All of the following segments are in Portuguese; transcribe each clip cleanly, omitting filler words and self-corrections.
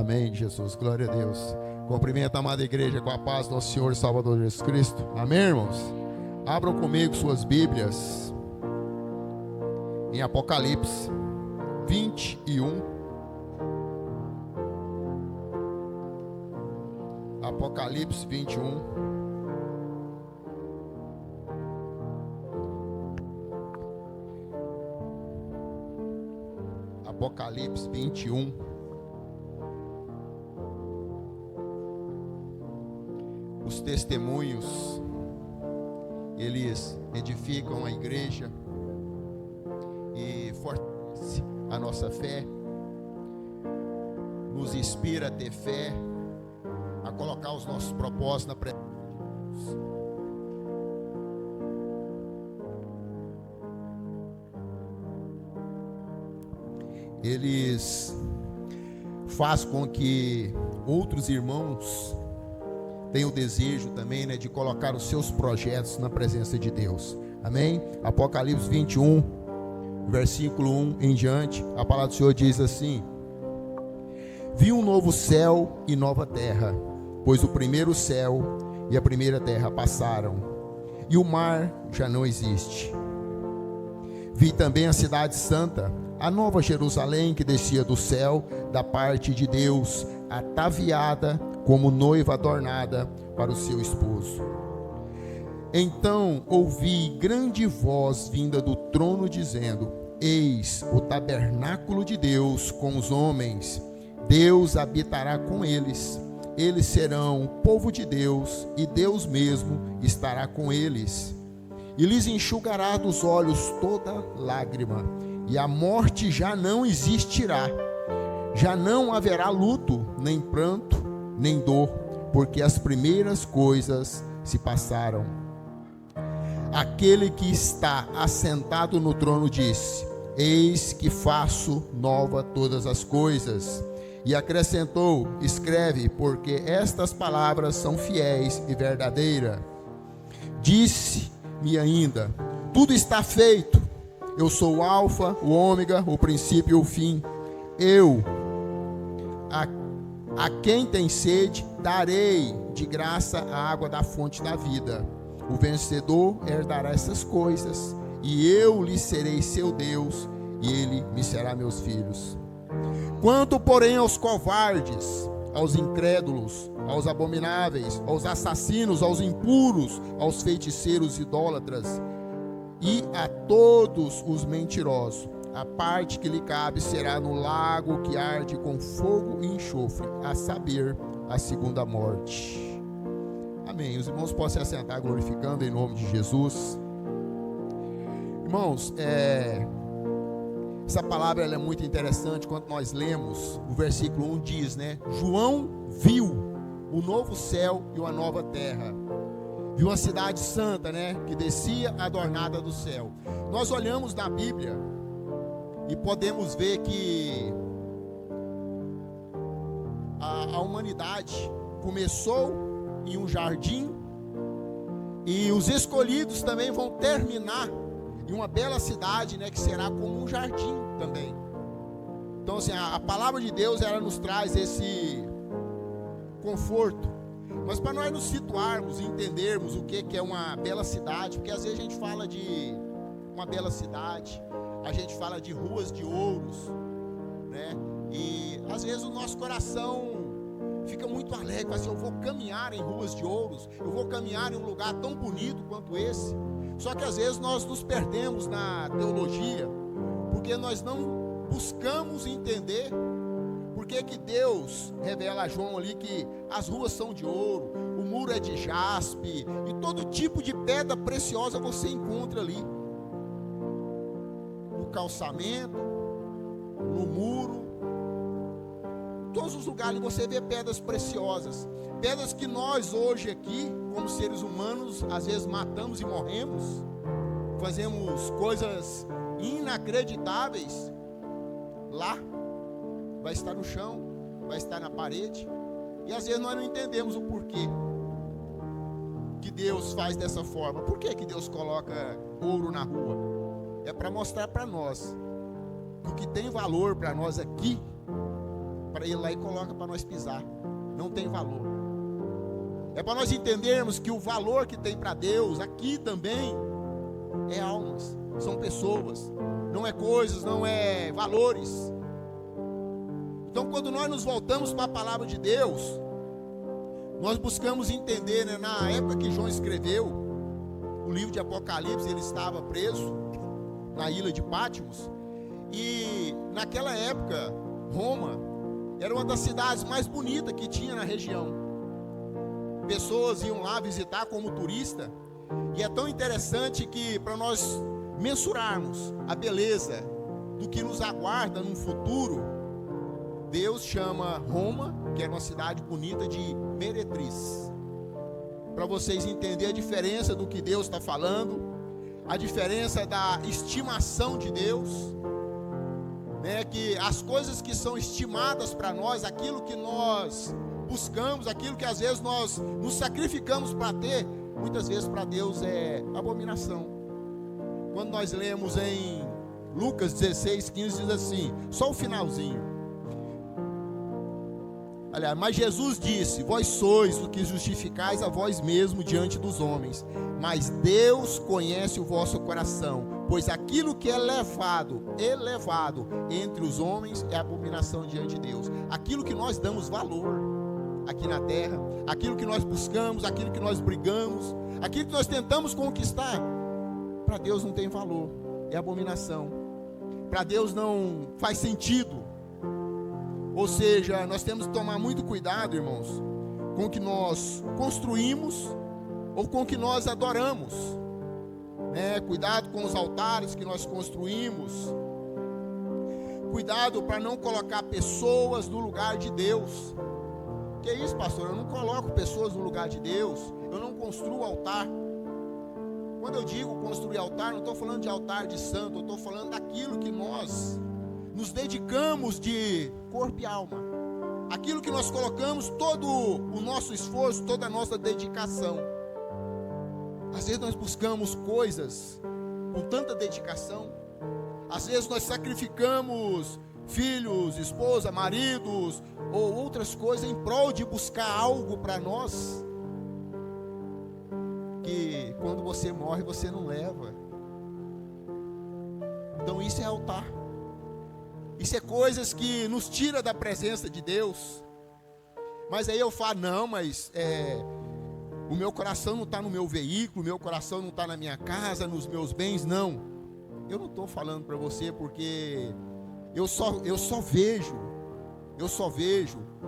Amém, Jesus, glória a Deus. Cumprimento a amada igreja com a paz do nosso Senhor e Salvador Jesus Cristo. Amém, irmãos? Abram comigo suas Bíblias em Apocalipse 21. Apocalipse 21. Apocalipse 21. Os testemunhos, eles edificam a igreja e fortalecem a nossa fé, nos inspira a ter fé, a colocar os nossos propósitos na presença de Deus. Eles fazem com que outros irmãos tenham o desejo também, de colocar os seus projetos na presença de Deus. Amém? Apocalipse 21, versículo 1 em diante, a palavra do Senhor diz assim: Vi um novo céu e nova terra, pois o primeiro céu e a primeira terra passaram, e o mar já não existe. Vi também a cidade santa, a nova Jerusalém, que descia do céu, da parte de Deus, ataviada como noiva adornada para o seu esposo. Então ouvi grande voz vinda do trono dizendo: Eis o tabernáculo de Deus com os homens, Deus habitará com eles, eles serão povo de Deus, e Deus mesmo estará com eles, e lhes enxugará dos olhos toda lágrima, e a morte já não existirá, já não haverá luto, nem pranto, nem dor, porque as primeiras coisas se passaram. Aquele que está assentado no trono disse: Eis que faço nova todas as coisas. E acrescentou: Escreve, porque estas palavras são fiéis e verdadeiras. Disse-me ainda: Tudo está feito. Eu sou o Alfa, o Ômega, o princípio e o fim. Eu, a quem tem sede, darei de graça a água da fonte da vida. O vencedor herdará essas coisas, e eu lhe serei seu Deus, e ele me será meus filhos. Quanto, porém, aos covardes, aos incrédulos, aos abomináveis, aos assassinos, aos impuros, aos feiticeiros idólatras, e a todos os mentirosos, a parte que lhe cabe será no lago que arde com fogo e enxofre, a saber, a segunda morte. Amém. Os irmãos podem se assentar glorificando em nome de Jesus. Irmãos, essa palavra ela é muito interessante. Quando nós lemos, o versículo 1 diz, João viu o novo céu e uma nova terra. Viu uma cidade santa, que descia adornada do céu. Nós olhamos na Bíblia e podemos ver que a humanidade começou em um jardim, e os escolhidos também vão terminar em uma bela cidade, que será como um jardim também. Então, assim, a palavra de Deus, ela nos traz esse conforto. Mas para nós nos situarmos e entendermos o que é uma bela cidade, porque às vezes a gente fala de uma bela cidade, a gente fala de ruas de ouros, e às vezes o nosso coração fica muito alegre, assim: eu vou caminhar em ruas de ouros, eu vou caminhar em um lugar tão bonito quanto esse. Só que às vezes nós nos perdemos na teologia, porque nós não buscamos entender por que Deus revela a João ali que as ruas são de ouro, o muro é de jaspe, e todo tipo de pedra preciosa você encontra ali, no calçamento, no muro, em todos os lugares você vê pedras preciosas, pedras que nós hoje aqui, como seres humanos, às vezes matamos e morremos, fazemos coisas inacreditáveis. Lá vai estar no chão, vai estar na parede, e às vezes nós não entendemos o porquê que Deus faz dessa forma. Por que Deus coloca ouro na rua? É para mostrar para nós que o que tem valor para nós aqui para ele lá e coloca para nós pisar. Não tem valor. É para nós entendermos que o valor que tem para Deus aqui também é almas, são pessoas, não é coisas, não é valores. Então, quando nós nos voltamos para a palavra de Deus, nós buscamos entender, né, na época que João escreveu o livro de Apocalipse, ele estava preso na ilha de Patmos, e naquela época, Roma era uma das cidades mais bonitas que tinha na região. Pessoas iam lá visitar como turista, e é tão interessante que, para nós mensurarmos a beleza do que nos aguarda no futuro, Deus chama Roma, que era uma cidade bonita, de meretriz. Para vocês entenderem a diferença do que Deus está falando, a diferença da estimação de Deus, né? Que as coisas que são estimadas para nós, aquilo que nós buscamos, aquilo que às vezes nós nos sacrificamos para ter, muitas vezes para Deus é abominação. Quando nós lemos em Lucas 16:15, diz assim, só o finalzinho. Aliás, mas Jesus disse, vós sois o que justificais a vós mesmo diante dos homens, mas Deus conhece o vosso coração, pois aquilo que é elevado entre os homens é abominação diante de Deus. Aquilo que nós damos valor aqui na terra, aquilo que nós buscamos, aquilo que nós brigamos, aquilo que nós tentamos conquistar, para Deus não tem valor, é abominação. Para Deus não faz sentido. Ou seja, nós temos que tomar muito cuidado, irmãos, com o que nós construímos ou com o que nós adoramos, né? Cuidado com os altares que nós construímos. Cuidado para não colocar pessoas no lugar de Deus. Que isso, pastor? Eu não coloco pessoas no lugar de Deus. Eu não construo altar. Quando eu digo construir altar, não estou falando de altar de santo. Eu estou falando daquilo que nós nos dedicamos de corpo e alma. Aquilo que nós colocamos todo o nosso esforço, toda a nossa dedicação. Às vezes nós buscamos coisas com tanta dedicação. Às vezes nós sacrificamos filhos, esposa, maridos ou outras coisas em prol de buscar algo para nós, que quando você morre você não leva. Então isso é altar. Isso é coisas que nos tira da presença de Deus. Mas aí eu falo, não, mas o meu coração não está no meu veículo, o meu coração não está na minha casa, nos meus bens, não. Eu não estou falando para você porque eu só vejo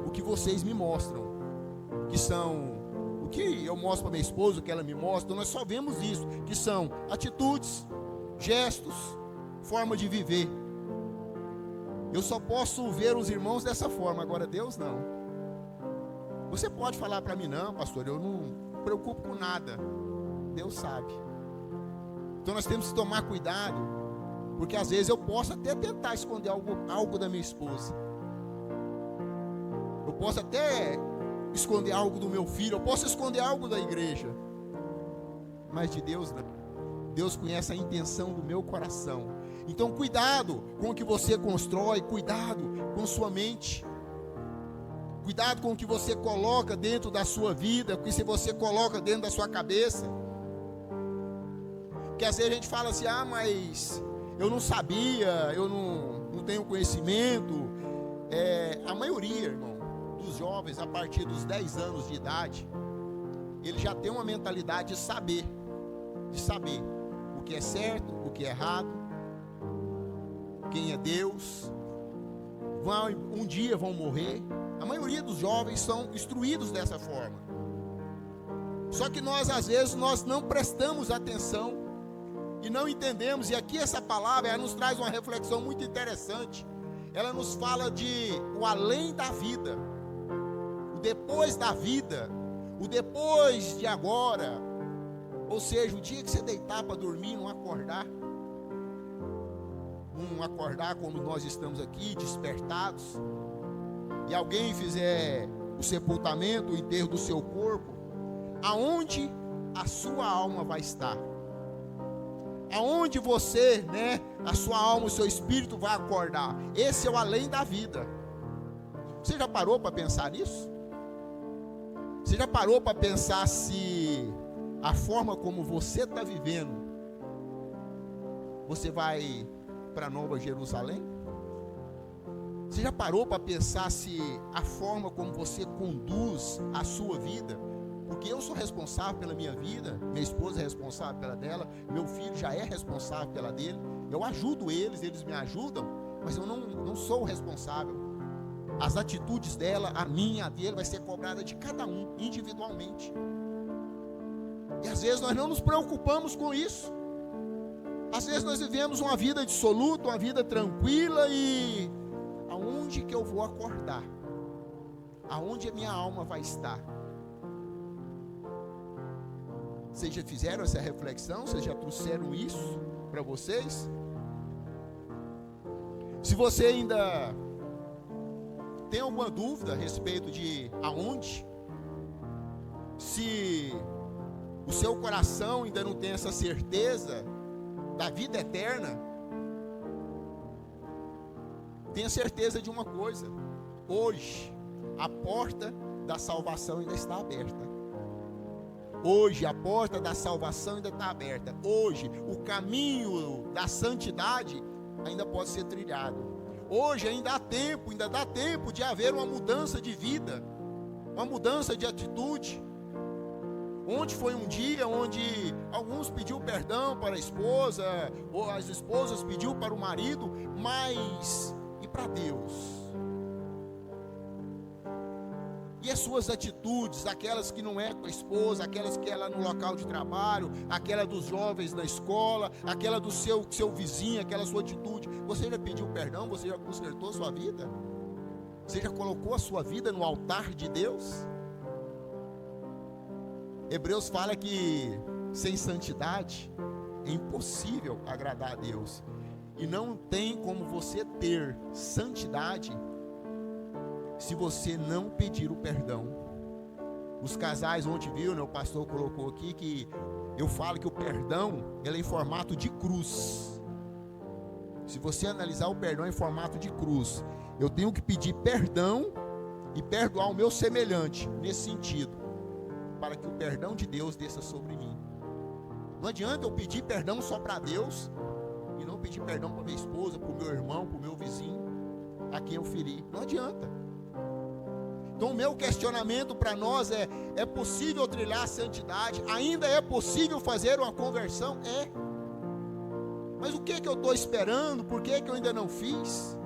o que vocês me mostram, que são o que eu mostro para minha esposa, o que ela me mostra. Nós só vemos isso, que são atitudes, gestos, forma de viver. Eu só posso ver os irmãos dessa forma, agora Deus não. Você pode falar para mim, não, pastor, eu não me preocupo com nada. Deus sabe. Então nós temos que tomar cuidado, porque às vezes eu posso até tentar esconder algo da minha esposa. Eu posso até esconder algo do meu filho, eu posso esconder algo da igreja. Mas de Deus não. Deus conhece a intenção do meu coração. Então cuidado com o que você constrói, cuidado com sua mente, cuidado com o que você coloca dentro da sua vida, o que você coloca dentro da sua cabeça. Porque às vezes a gente fala assim, mas eu não sabia, eu não tenho conhecimento. A maioria, irmão, dos jovens a partir dos 10 anos de idade, ele já tem uma mentalidade de saber o que é certo, o que é errado, quem é Deus. Um dia vão morrer. A maioria dos jovens são instruídos dessa forma. Só que nós às vezes não prestamos atenção e não entendemos. E aqui essa palavra ela nos traz uma reflexão muito interessante. Ela nos fala de o além da vida, o depois da vida, o depois de agora. Ou seja, o dia que você deitar para dormir, não acordar como nós estamos aqui, despertados, e alguém fizer o sepultamento, o enterro do seu corpo, aonde a sua alma vai estar? Aonde você, a sua alma, o seu espírito vai acordar? Esse é o além da vida. Você já parou para pensar nisso? Você já parou para pensar se a forma como você está vivendo, você vai para Nova Jerusalém? Você já parou para pensar se a forma como você conduz a sua vida, porque eu sou responsável pela minha vida, minha esposa é responsável pela dela, meu filho já é responsável pela dele, eu ajudo eles, eles me ajudam, mas eu não sou o responsável. As atitudes dela, a minha, a dele, vai ser cobrada de cada um, individualmente. E às vezes nós não nos preocupamos com isso. Às vezes nós vivemos uma vida dissoluta, uma vida tranquila, e aonde que eu vou acordar? Aonde a minha alma vai estar? Vocês já fizeram essa reflexão? Vocês já trouxeram isso para vocês? Se você ainda tem alguma dúvida a respeito de aonde, se o seu coração ainda não tem essa certeza da vida eterna, tenha certeza de uma coisa: hoje a porta da salvação ainda está aberta. Hoje a porta da salvação ainda está aberta. Hoje o caminho da santidade ainda pode ser trilhado. Hoje ainda dá tempo de haver uma mudança de vida, uma mudança de atitude. Onde foi um dia onde alguns pediu perdão para a esposa, ou as esposas pediu para o marido, mas e para Deus? E as suas atitudes, aquelas que não é com a esposa, aquelas que é lá no local de trabalho, aquela dos jovens na escola, aquela do seu vizinho, aquela sua atitude, você já pediu perdão? Você já consertou a sua vida? Você já colocou a sua vida no altar de Deus? Hebreus fala que sem santidade é impossível agradar a Deus. E não tem como você ter santidade se você não pedir o perdão. Os casais ontem viram, né, o pastor colocou aqui que eu falo que o perdão ele é em formato de cruz. Se você analisar o perdão em formato de cruz, eu tenho que pedir perdão e perdoar o meu semelhante, nesse sentido, para que o perdão de Deus desça sobre mim. Não adianta eu pedir perdão só para Deus e não pedir perdão para minha esposa, para o meu irmão, para o meu vizinho, a quem eu feri. Não adianta. Então o meu questionamento para nós é possível trilhar a santidade? Ainda é possível fazer uma conversão? É. Mas o que eu estou esperando? Por que eu ainda não fiz?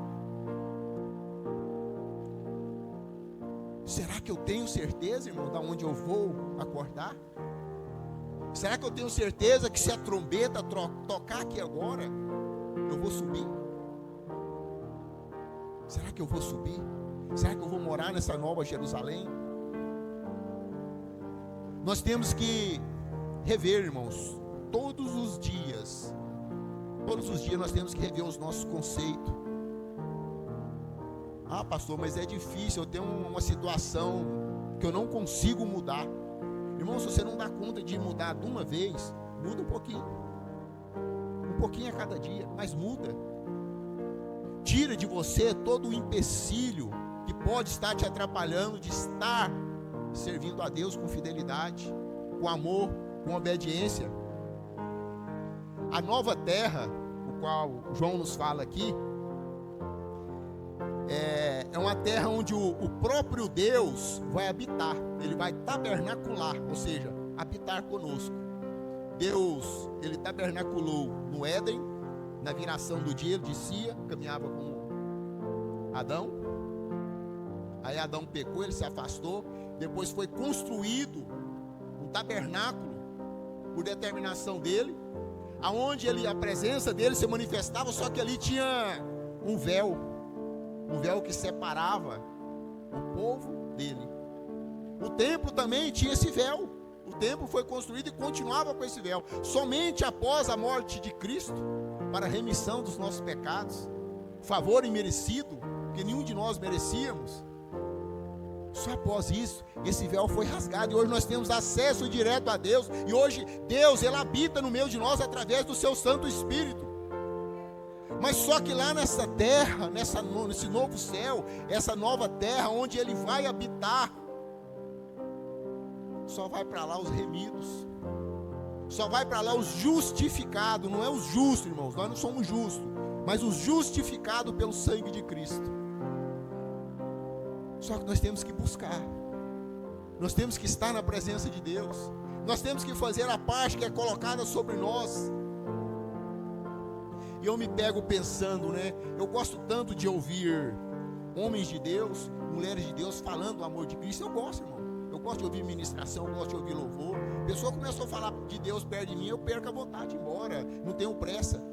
Será que eu tenho certeza, irmão, de onde eu vou acordar? Será que eu tenho certeza que se a trombeta tocar aqui agora, eu vou subir? Será que eu vou subir? Será que eu vou morar nessa Nova Jerusalém? Nós temos que rever, irmãos, todos os dias nós temos que rever os nossos conceitos. Ah, pastor, mas é difícil, eu tenho uma situação que eu não consigo mudar. Irmão, se você não dá conta de mudar de uma vez, muda um pouquinho a cada dia, mas muda. Tira de você todo o empecilho que pode estar te atrapalhando de estar servindo a Deus com fidelidade, com amor, com obediência. A nova terra, o qual João nos fala aqui, é uma terra onde o próprio Deus vai habitar. Ele vai tabernacular, ou seja, habitar conosco. Deus, ele tabernaculou no Éden, na viração do dia, ele descia, caminhava com Adão. Aí Adão pecou, ele se afastou. Depois foi construído um tabernáculo por determinação dele, aonde a presença dele se manifestava, só que ali tinha um véu que separava o povo dele. O templo também tinha esse véu. O templo foi construído e continuava com esse véu. Somente após a morte de Cristo, para a remissão dos nossos pecados, favor imerecido, que nenhum de nós merecíamos. Só após isso, esse véu foi rasgado e hoje nós temos acesso direto a Deus. E hoje Deus, ele habita no meio de nós através do seu Santo Espírito. Mas só que lá nessa terra, nesse novo céu, essa nova terra onde ele vai habitar, só vai para lá os remidos, só vai para lá os justificados. Não é os justos, irmãos, nós não somos justos, mas os justificados pelo sangue de Cristo. Só que nós temos que buscar, nós temos que estar na presença de Deus, nós temos que fazer a parte que é colocada sobre nós. E eu me pego pensando, né? Eu gosto tanto de ouvir homens de Deus, mulheres de Deus falando do amor de Cristo. Eu gosto, irmão. Eu gosto de ouvir ministração, eu gosto de ouvir louvor. A pessoa começou a falar de Deus perto de mim, eu perco a vontade de ir embora, não tenho pressa.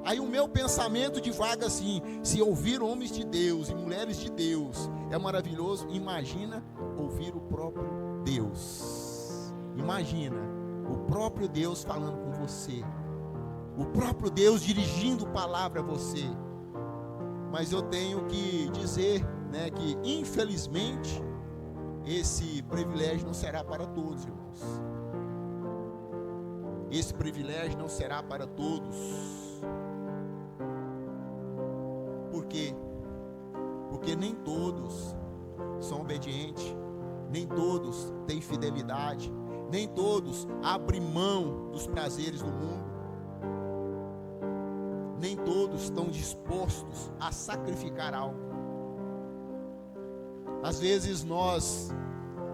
Aí o meu pensamento divaga assim: se ouvir homens de Deus e mulheres de Deus é maravilhoso, imagina ouvir o próprio Deus. Imagina o próprio Deus falando com você, o próprio Deus dirigindo palavra a você. Mas eu tenho que dizer, né, que infelizmente esse privilégio não será para todos, irmãos. Esse privilégio não será para todos. Por quê? Porque nem todos são obedientes, nem todos têm fidelidade, nem todos abrem mão dos prazeres do mundo, nem todos estão dispostos a sacrificar algo. Às vezes nós,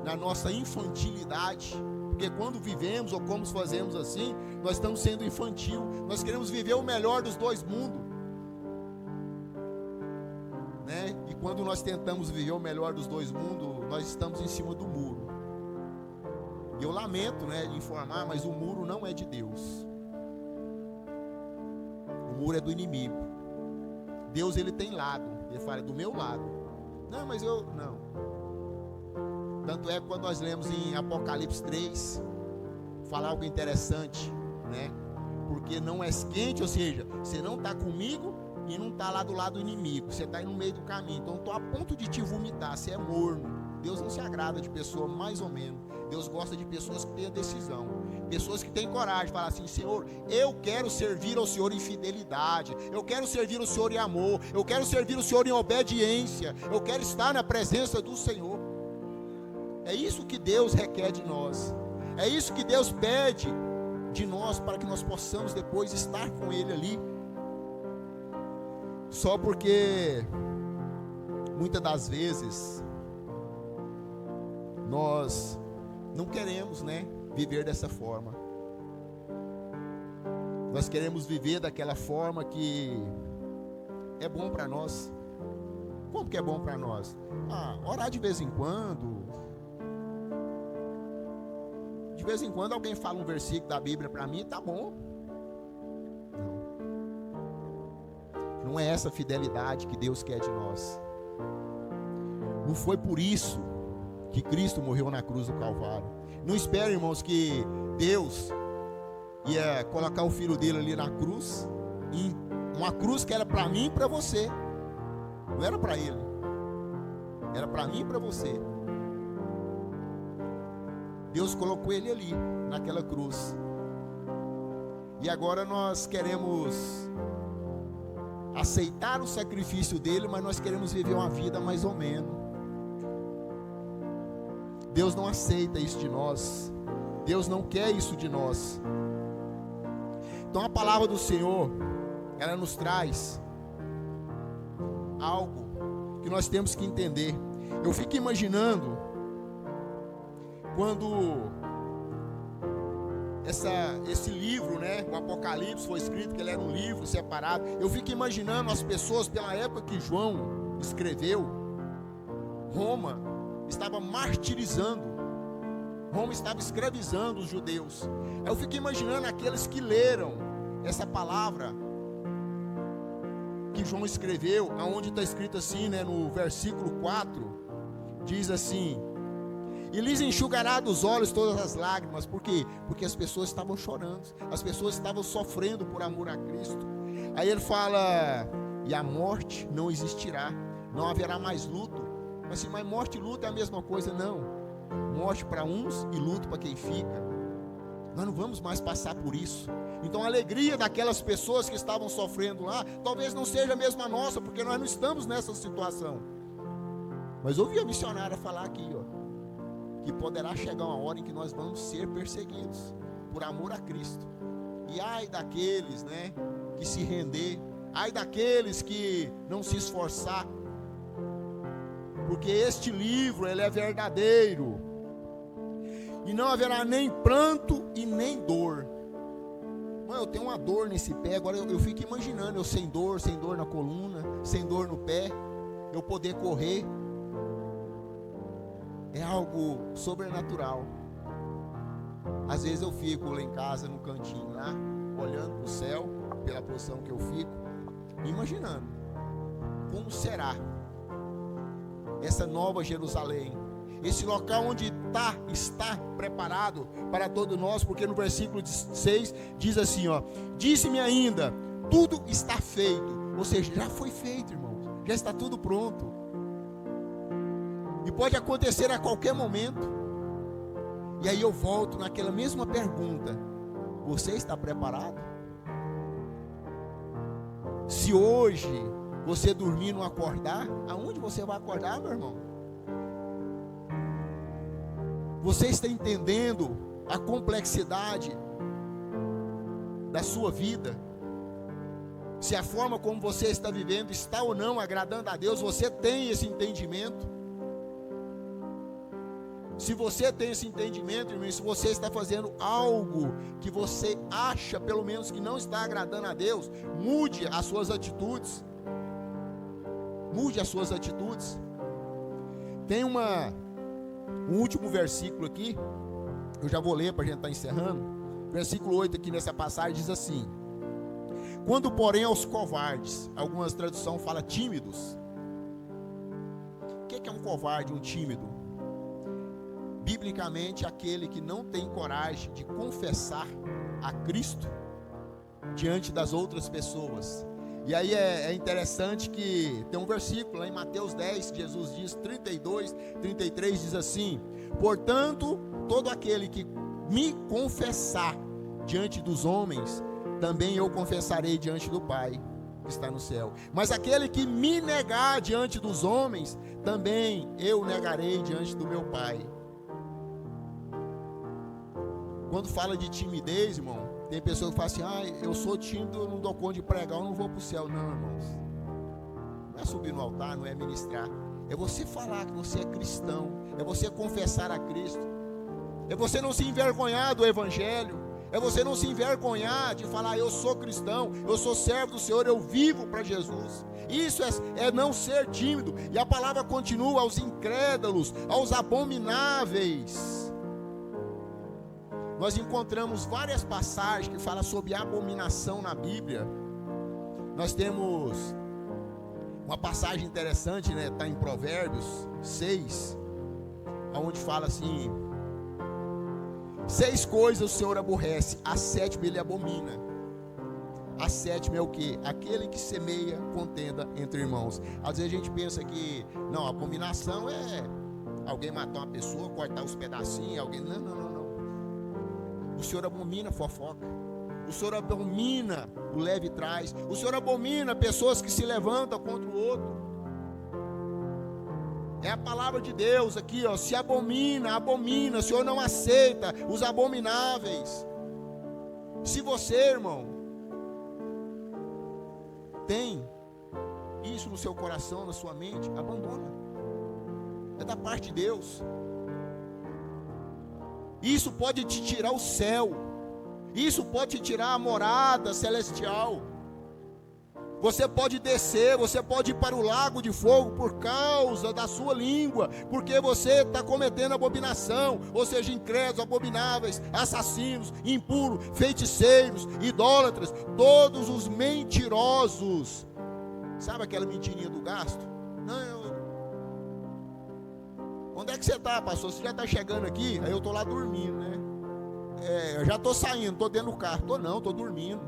na nossa infantilidade, porque quando vivemos ou como fazemos assim, nós estamos sendo infantil, nós queremos viver o melhor dos dois mundos, né? E quando nós tentamos viver o melhor dos dois mundos, nós estamos em cima do muro. E eu lamento, né, de informar, mas o muro não é de Deus. O muro é do inimigo. Deus, ele tem lado. Ele fala: do meu lado. Não, mas eu não. Tanto é que quando nós lemos em Apocalipse 3, fala algo interessante, né? Porque não és quente, ou seja, você não está comigo e não está lá do lado do inimigo. Você está aí no meio do caminho. Então eu estou a ponto de te vomitar. Você é morno. Deus não se agrada de pessoa mais ou menos. Deus gosta de pessoas que têm a decisão, pessoas que têm coragem de falar assim: Senhor, eu quero servir ao Senhor em fidelidade, eu quero servir o Senhor em amor, eu quero servir o Senhor em obediência, eu quero estar na presença do Senhor. É isso que Deus requer de nós, é isso que Deus pede de nós, para que nós possamos depois estar com Ele ali. Só porque muitas das vezes nós não queremos, né, viver dessa forma. Nós queremos viver daquela forma que é bom para nós. Como que é bom para nós? Orar de vez em quando. De vez em quando alguém fala um versículo da Bíblia para mim, tá bom. Não é essa fidelidade que Deus quer de nós. Não foi por isso que Cristo morreu na cruz do Calvário. Não espere, irmãos, que Deus ia colocar o filho dele ali na cruz, em uma cruz que era para mim e para você. Não era para ele, era para mim e para você. Deus colocou ele ali, naquela cruz. E agora nós queremos aceitar o sacrifício dele, mas nós queremos viver uma vida mais ou menos. Deus não aceita isso de nós. Deus não quer isso de nós. Então a palavra do Senhor, ela nos traz algo que nós temos que entender. Eu fico imaginando quando esse livro, né, o Apocalipse foi escrito, que ele era um livro separado. Eu fico imaginando as pessoas, pela época que João escreveu, Roma estava martirizando, Roma estava escravizando os judeus. Eu fico imaginando aqueles que leram essa palavra que João escreveu, aonde está escrito assim, né, no versículo 4, diz assim: e lhes enxugará dos olhos todas as lágrimas. Por quê? Porque as pessoas estavam chorando, as pessoas estavam sofrendo por amor a Cristo. Aí ele fala: e a morte não existirá, não haverá mais luto. Mas assim, mas morte e luto é a mesma coisa? Não. Morte para uns e luto para quem fica. Nós não vamos mais passar por isso. Então a alegria daquelas pessoas que estavam sofrendo lá, talvez não seja a mesma nossa, porque nós não estamos nessa situação. Mas ouvi a missionária falar aqui, que poderá chegar uma hora em que nós vamos ser perseguidos por amor a Cristo. E ai daqueles, né, que se render, ai daqueles que não se esforçar, porque este livro, ele é verdadeiro, e não haverá nem pranto e nem dor. Mano, eu tenho uma dor nesse pé, agora eu fico imaginando, eu sem dor na coluna, sem dor no pé, eu poder correr, é algo sobrenatural. Às vezes eu fico lá em casa, no cantinho lá, olhando para o céu, pela posição que eu fico, imaginando, como será essa nova Jerusalém, esse local onde está preparado para todos nós, porque no versículo 6 diz assim, disse-me ainda, tudo está feito, ou seja, já foi feito, irmãos, já está tudo pronto, e pode acontecer a qualquer momento. E aí eu volto naquela mesma pergunta, você está preparado? Se hoje você dormir e não acordar, aonde você vai acordar, meu irmão? Você está entendendo a complexidade da sua vida? Se a forma como você está vivendo está ou não agradando a Deus, você tem esse entendimento? Se você tem esse entendimento, irmão, se você está fazendo algo que você acha, pelo menos, que não está agradando a Deus, mude as suas atitudes. Mude as suas atitudes. Tem um último versículo aqui, eu já vou ler para a gente estar encerrando. Versículo 8 aqui nessa passagem diz assim: quando porém aos covardes, algumas traduções falam tímidos. O que é um covarde, um tímido? Biblicamente, aquele que não tem coragem de confessar a Cristo diante das outras pessoas. E aí é interessante que tem um versículo lá em Mateus 10, Jesus diz, 32, 33, diz assim: portanto, todo aquele que me confessar diante dos homens, também eu confessarei diante do Pai que está no céu. Mas aquele que me negar diante dos homens, também eu negarei diante do meu Pai. Quando fala de timidez, irmão, tem pessoas que falam assim, eu sou tímido, eu não dou conta de pregar, eu não vou para o céu. Não, irmãos, não é subir no altar, não é ministrar, é você falar que você é cristão, é você confessar a Cristo, é você não se envergonhar do Evangelho, é você não se envergonhar de falar, eu sou cristão, eu sou servo do Senhor, eu vivo para Jesus. Isso é não ser tímido. E a palavra continua: aos incrédulos, aos abomináveis. Nós encontramos várias passagens que falam sobre abominação na Bíblia. Nós temos uma passagem interessante, né? Está em Provérbios 6, onde fala assim: 6 coisas o Senhor aborrece, a 7ª ele abomina. A 7ª é o que? Aquele que semeia contenda entre irmãos. Às vezes a gente pensa que, não, abominação é alguém matar uma pessoa, cortar os pedacinhos, alguém... Não. O Senhor abomina fofoca. O Senhor abomina o leve trás. O Senhor abomina pessoas que se levantam contra o outro. É a palavra de Deus aqui, se abomina. O Senhor não aceita os abomináveis. Se você, irmão, tem isso no seu coração, na sua mente, abandona. É da parte de Deus. Isso pode te tirar o céu. Isso pode te tirar a morada celestial. Você pode descer, você pode ir para o lago de fogo por causa da sua língua, porque você está cometendo abominação, ou seja, incrédulos, abomináveis, assassinos, impuros, feiticeiros, idólatras, todos os mentirosos. Sabe aquela mentirinha do gasto? Não, onde é que você está, pastor? Você já está chegando aqui? Aí eu estou lá dormindo, né? Eu já estou saindo, estou dentro do carro. Estou dormindo.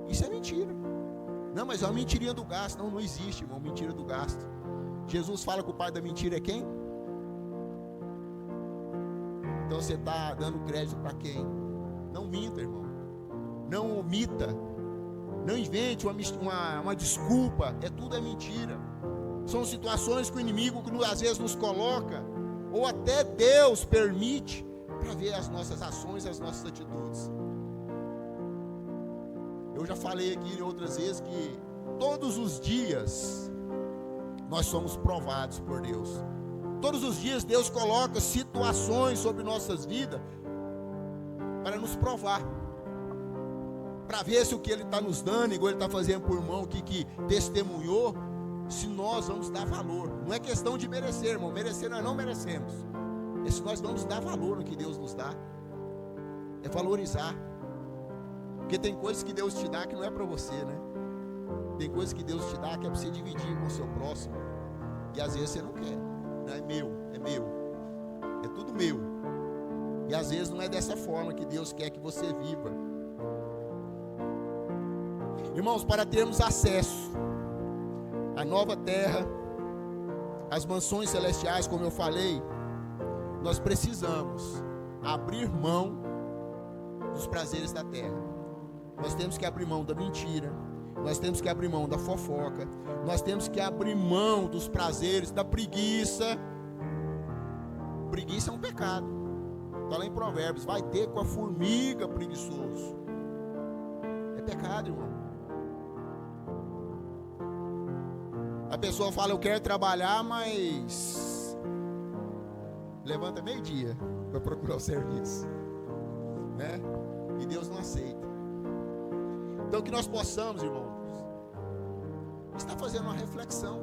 Isso é mentira. Não, mas é uma mentirinha do gasto. Não existe, irmão, mentira do gasto. Jesus fala que o pai da mentira é quem? Então você está dando crédito para quem? Não minta, irmão. Não omita. Não invente uma desculpa. Tudo é mentira. São situações que o inimigo às vezes nos coloca, ou até Deus permite, para ver as nossas ações, as nossas atitudes. Eu já falei aqui outras vezes que todos os dias nós somos provados por Deus. Todos os dias Deus coloca situações sobre nossas vidas para nos provar, para ver se o que Ele está nos dando, igual Ele está fazendo por irmão que testemunhou, se nós vamos dar valor. Não é questão de merecer, irmão. Merecer nós não merecemos. É se nós vamos dar valor no que Deus nos dá. É valorizar. Porque tem coisas que Deus te dá que não é para você, né? Tem coisas que Deus te dá que é para você dividir com o seu próximo. E às vezes você não quer. Não, é meu. É tudo meu. E às vezes não é dessa forma que Deus quer que você viva. Irmãos, para termos acesso à nova terra, às mansões celestiais, como eu falei, nós precisamos abrir mão dos prazeres da terra. Nós temos que abrir mão da mentira. Nós temos que abrir mão da fofoca. Nós temos que abrir mão dos prazeres, da preguiça. Preguiça é um pecado. Está lá em Provérbios. Vai ter com a formiga preguiçoso. É pecado, irmão. A pessoa fala, eu quero trabalhar, mas levanta meio-dia para procurar o serviço, né? E Deus não aceita. Então que nós possamos, irmãos, estar fazendo uma reflexão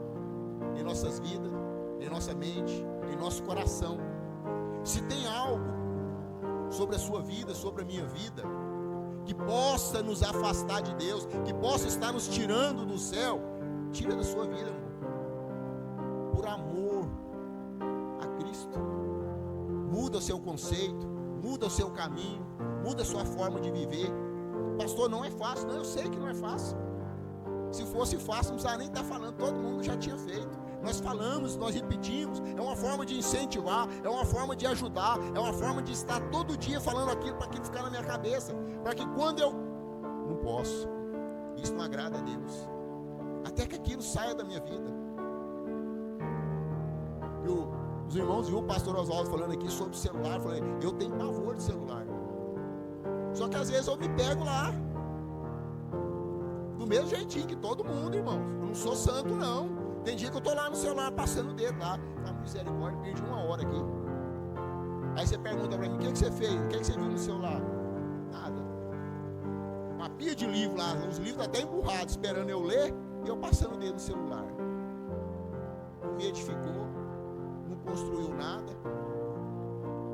em nossas vidas, em nossa mente, em nosso coração. Se tem algo sobre a sua vida, sobre a minha vida, que possa nos afastar de Deus, que possa estar nos tirando do céu, tira da sua vida, irmão. Por amor a Cristo. Muda o seu conceito, muda o seu caminho, muda a sua forma de viver. Pastor, não é fácil. Não, eu sei que não é fácil. Se fosse fácil, não precisava nem estar falando, todo mundo já tinha feito. Nós falamos, nós repetimos, é uma forma de incentivar, é uma forma de ajudar, é uma forma de estar todo dia falando aquilo para aquilo ficar na minha cabeça, para que quando eu não posso, isso não agrada a Deus, até que aquilo saia da minha vida. Os irmãos viu o pastor Oswaldo falando aqui sobre celular, eu falei, eu tenho pavor de celular, só que às vezes eu me pego lá, do mesmo jeitinho que todo mundo, irmãos. Eu não sou santo, não. Tem dia que eu estou lá no celular passando o dedo lá. A misericórdia, perdi 1 hora aqui. Aí você pergunta para mim, o que você fez? O que você viu no celular? Nada. Uma pia de livro lá, os livros até emburrados, esperando eu ler, e eu passando o dedo no celular. Não me edificou, não construiu nada.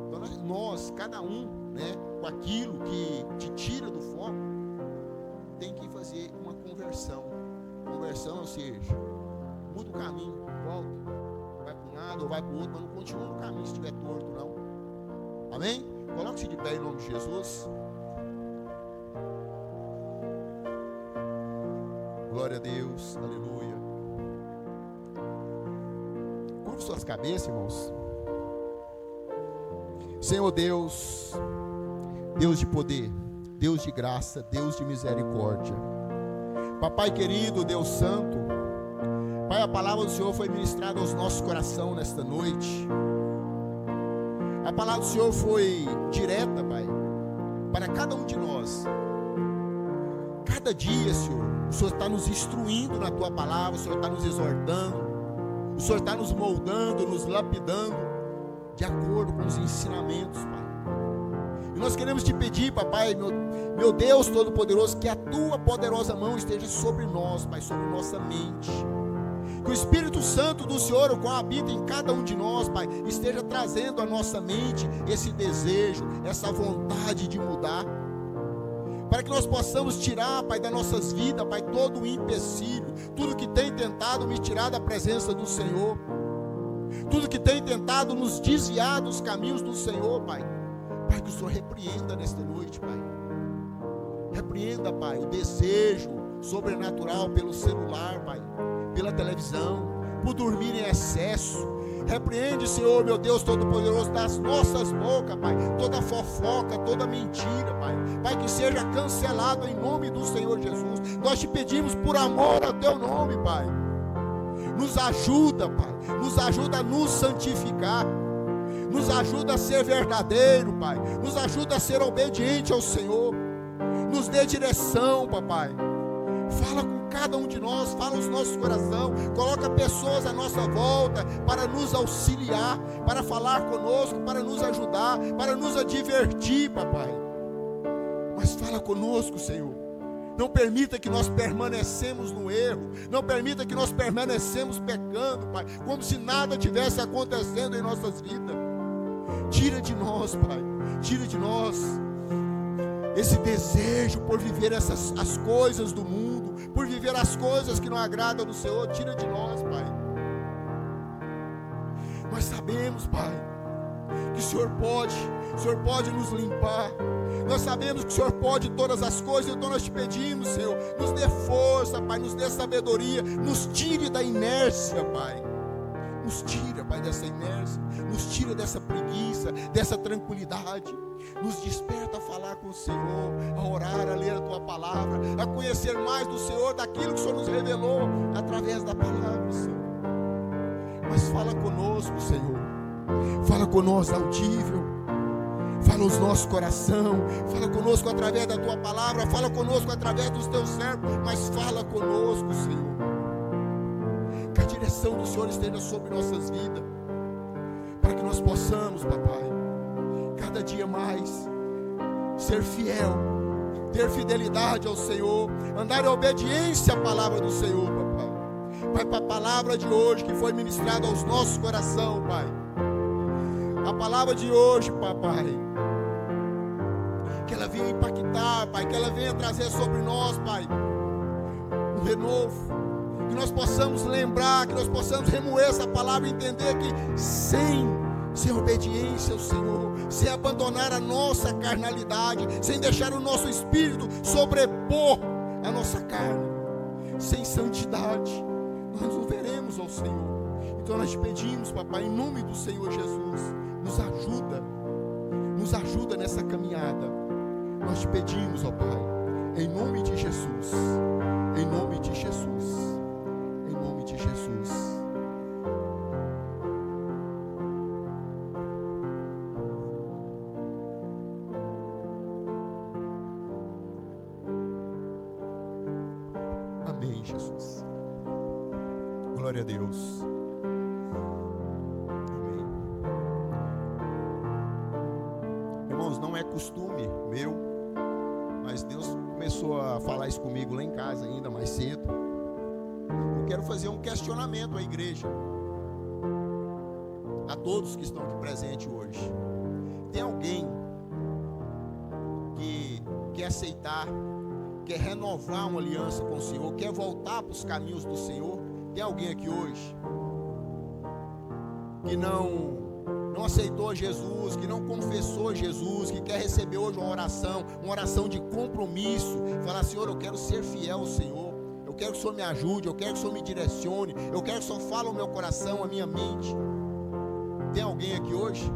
Então nós, cada um, né, com aquilo que te tira do foco, tem que fazer uma conversão. Conversão, ou seja, muda o caminho, volta, vai para um lado ou vai para o outro, mas não continua no caminho se estiver torto, não. Amém? Coloque-se de pé em nome de Jesus. Glória a Deus, aleluia. Curve suas cabeças, irmãos. Senhor Deus, Deus de poder, Deus de graça, Deus de misericórdia. Papai querido, Deus santo, Pai, a palavra do Senhor foi ministrada aos nossos corações nesta noite. A palavra do Senhor foi direta, Pai, para cada um de nós. Cada dia, Senhor, o Senhor está nos instruindo na Tua palavra, o Senhor está nos exortando, o Senhor está nos moldando, nos lapidando, de acordo com os ensinamentos, Pai. E nós queremos te pedir, papai, meu Deus Todo-Poderoso, que a tua poderosa mão esteja sobre nós, Pai, sobre nossa mente. Que o Espírito Santo do Senhor, o qual habita em cada um de nós, Pai, esteja trazendo à nossa mente esse desejo, essa vontade de mudar. Para que nós possamos tirar, Pai, das nossas vidas, Pai, todo o empecilho, tudo que tem tentado me tirar da presença do Senhor, tudo que tem tentado nos desviar dos caminhos do Senhor, Pai. Pai, que o Senhor repreenda nesta noite, Pai. Repreenda, Pai, o desejo sobrenatural pelo celular, Pai, pela televisão, por dormir em excesso. Repreende, Senhor, meu Deus Todo-Poderoso, das nossas bocas, Pai, toda fofoca, toda mentira, Pai. Pai, que seja cancelado em nome do Senhor Jesus. Nós te pedimos por amor ao teu nome, Pai. Nos ajuda, Pai. Nos ajuda a nos santificar. Nos ajuda a ser verdadeiro, Pai. Nos ajuda a ser obediente ao Senhor. Nos dê direção, Papai. Fala com cada um de nós, fala os nossos corações, coloca pessoas à nossa volta para nos auxiliar, para falar conosco, para nos ajudar, para nos advertir, Papai. Mas fala conosco, Senhor. Não permita que nós permanecemos no erro, não permita que nós permanecemos pecando, Pai, como se nada tivesse acontecendo em nossas vidas. Tira de nós, Pai, tira de nós esse desejo por viver as coisas do mundo, por viver as coisas que não agradam no Senhor. Tira de nós, Pai. Nós sabemos, Pai, que o Senhor pode nos limpar. Nós sabemos que o Senhor pode todas as coisas, então nós te pedimos, Senhor, nos dê força, Pai, nos dê sabedoria, nos tire da inércia, Pai. Nos tira, Pai, dessa inércia, nos tira dessa preguiça, dessa tranquilidade. Nos desperta a falar com o Senhor, a orar, a ler a Tua palavra, a conhecer mais do Senhor, daquilo que o Senhor nos revelou através da palavra, Senhor. Mas fala conosco, Senhor. Fala conosco audível. Fala os nossos coração. Fala conosco através da Tua palavra. Fala conosco através dos Teus servos. Mas fala conosco, Senhor. Que a direção do Senhor esteja sobre nossas vidas, para que nós possamos, Papai, cada dia mais ser fiel, ter fidelidade ao Senhor, andar em obediência à palavra do Senhor, Papai. Pai, para a palavra de hoje que foi ministrada aos nossos corações, Pai. A palavra de hoje, Papai, que ela venha impactar, Pai, que ela venha trazer sobre nós, Pai, um renovo. Que nós possamos lembrar, que nós possamos remoer essa palavra e entender que sem obediência ao Senhor, sem abandonar a nossa carnalidade, sem deixar o nosso espírito sobrepor a nossa carne, sem santidade, nós não veremos ao Senhor. Então nós te pedimos, Papai, em nome do Senhor Jesus, nos ajuda nessa caminhada. Nós te pedimos, ó Pai, em nome de Jesus, em nome de Jesus. Em nome de Jesus. Amém, Jesus. Glória a Deus. Amém. Irmãos, não é costume meu, mas Deus começou a falar isso comigo lá em casa ainda mais cedo. Quero fazer um questionamento à igreja, a todos que estão aqui presentes hoje. Tem alguém que quer aceitar, quer renovar uma aliança com o Senhor, quer voltar para os caminhos do Senhor? Tem alguém aqui hoje que não aceitou Jesus, que não confessou Jesus, que quer receber hoje uma oração de compromisso, falar: Senhor, eu quero ser fiel ao Senhor. Eu quero que o Senhor me ajude, eu quero que o Senhor me direcione, eu quero que o Senhor fale ao meu coração, à minha mente. Tem alguém aqui hoje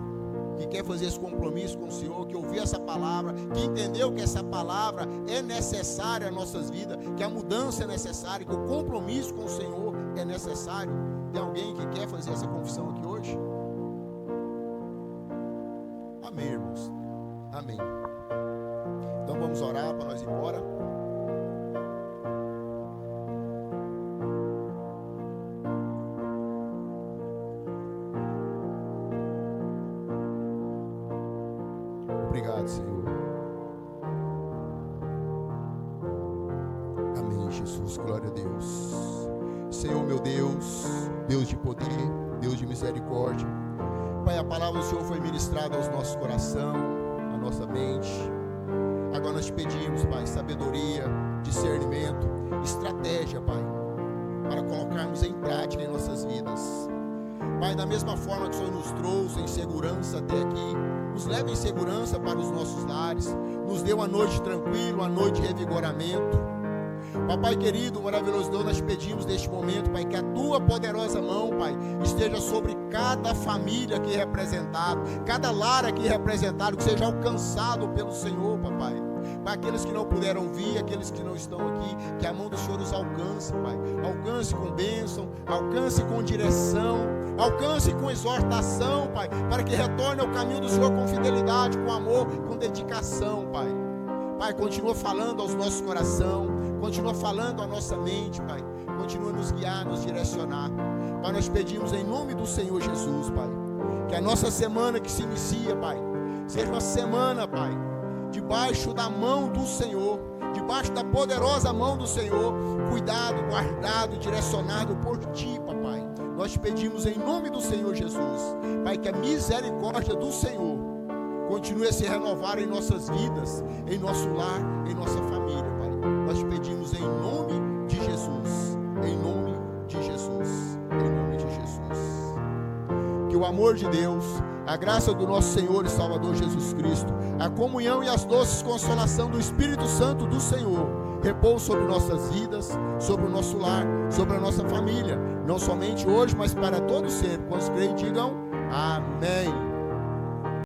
que quer fazer esse compromisso com o Senhor, que ouviu essa palavra, que entendeu que essa palavra é necessária às nossas vidas, que a mudança é necessária, que o compromisso com o Senhor é necessário? Tem alguém que quer fazer essa confissão aqui hoje? Amém, irmãos. Amém. Então vamos orar para nós ir embora. Obrigado, Senhor. Amém, Jesus. Glória a Deus. Senhor, meu Deus, Deus de poder, Deus de misericórdia. Pai, a palavra do Senhor foi ministrada aos nossos corações, à nossa mente. Agora nós te pedimos, Pai, sabedoria, discernimento, estratégia, Pai, para colocarmos em prática em nossas vidas. Pai, da mesma forma que o Senhor nos trouxe em segurança até aqui, nos leva em segurança para os nossos lares, nos dê uma noite tranquila, uma noite de revigoramento. Papai querido, maravilhoso Deus, nós pedimos neste momento, Pai, que a Tua poderosa mão, Pai, esteja sobre cada família aqui representada, cada lar aqui representado, que seja alcançado pelo Senhor, papai. Para aqueles que não puderam vir, aqueles que não estão aqui, que a mão do Senhor os alcance, Pai. Alcance com bênção, alcance com direção, alcance com exortação, Pai, para que retorne ao caminho do Senhor com fidelidade, com amor, com dedicação, Pai. Pai, continua falando aos nossos corações, continua falando à nossa mente, Pai. Continua a nos guiar, nos direcionar. Pai, nós pedimos em nome do Senhor Jesus, Pai, que a nossa semana que se inicia, Pai, seja uma semana, Pai, debaixo da mão do Senhor, debaixo da poderosa mão do Senhor, cuidado, guardado, direcionado por Ti, papai. Nós pedimos em nome do Senhor Jesus, Pai, que a misericórdia do Senhor continue a se renovar em nossas vidas, em nosso lar, em nossa família, Pai. Nós pedimos em nome de Jesus, em nome de Jesus, em nome de Jesus. Que o amor de Deus, a graça do nosso Senhor e Salvador Jesus Cristo, a comunhão e as doces consolação do Espírito Santo do Senhor, repouse sobre nossas vidas, sobre o nosso lar, sobre a nossa família, não somente hoje, mas para todo sempre. Quantos creem, digam amém.